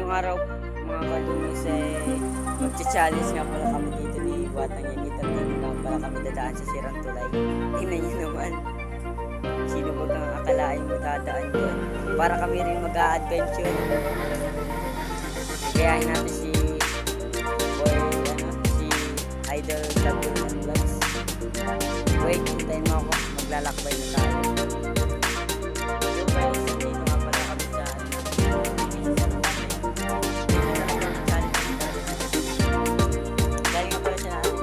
Ngayong araw, mga kalumis, magcha-challenge nga pala kami dito ni Batang Yagit at nga pala kami dadaan sa Sirang Tulay. Tingnan nyo naman, sino ba kang akalain mo dadaan dyan? Para kami rin mag-a-adventure. Gayahin natin si si Idol Vlogs. Wait, hintayin mo ako, maglalakbay na tayo. So guys, dito nga pala kami sa galing nga pala siya natin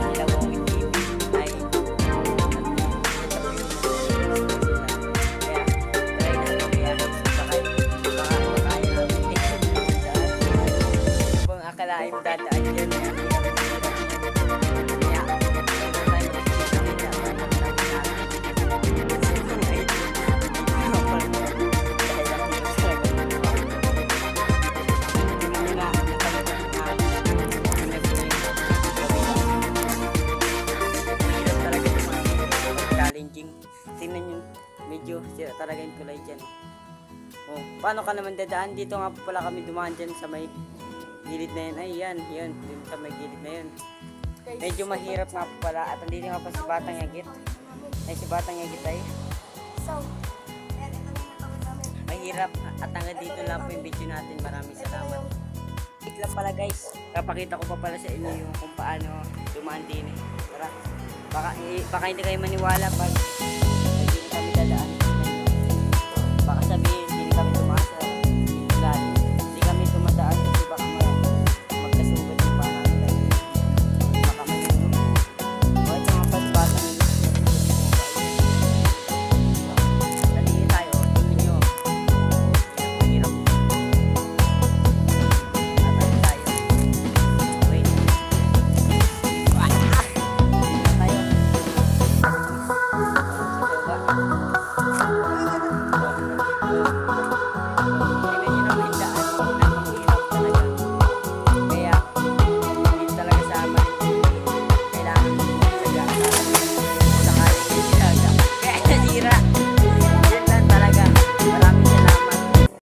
Ilawongin TV ay kaya try natin kaya baka makaya natin kung akalain mo dadaan dyan challenging. Tingnan nyo, medyo sira talaga yung tulay dyan. Oh, paano ka naman dadaan? Dito nga po pala kami dumaan dyan sa may gilid na yun. Ay, yan, yun sa may gilid na yun. Medyo mahirap nga po pala. At andito nga pa si Batang Yagit. Ay, si Batang Yagit ay mahirap. At hanggang dito lang po yung video natin. Maraming salamat. Wait lang pala guys. Kapakita ko pa pala sa inyo yung kung paano dumaan din. Tara. Baka hindi kayo maniwala pag hindi kami dadaan. Baka sabihin hindi kami tumasa. Hindi kami tumadaan kasi baka magkasugat yung baka natin. Baka manunod. O ito mga pasbata nila. Dali tayo. Tingnan nyo. Mahirap. Natali tayo. Wait. Tayo.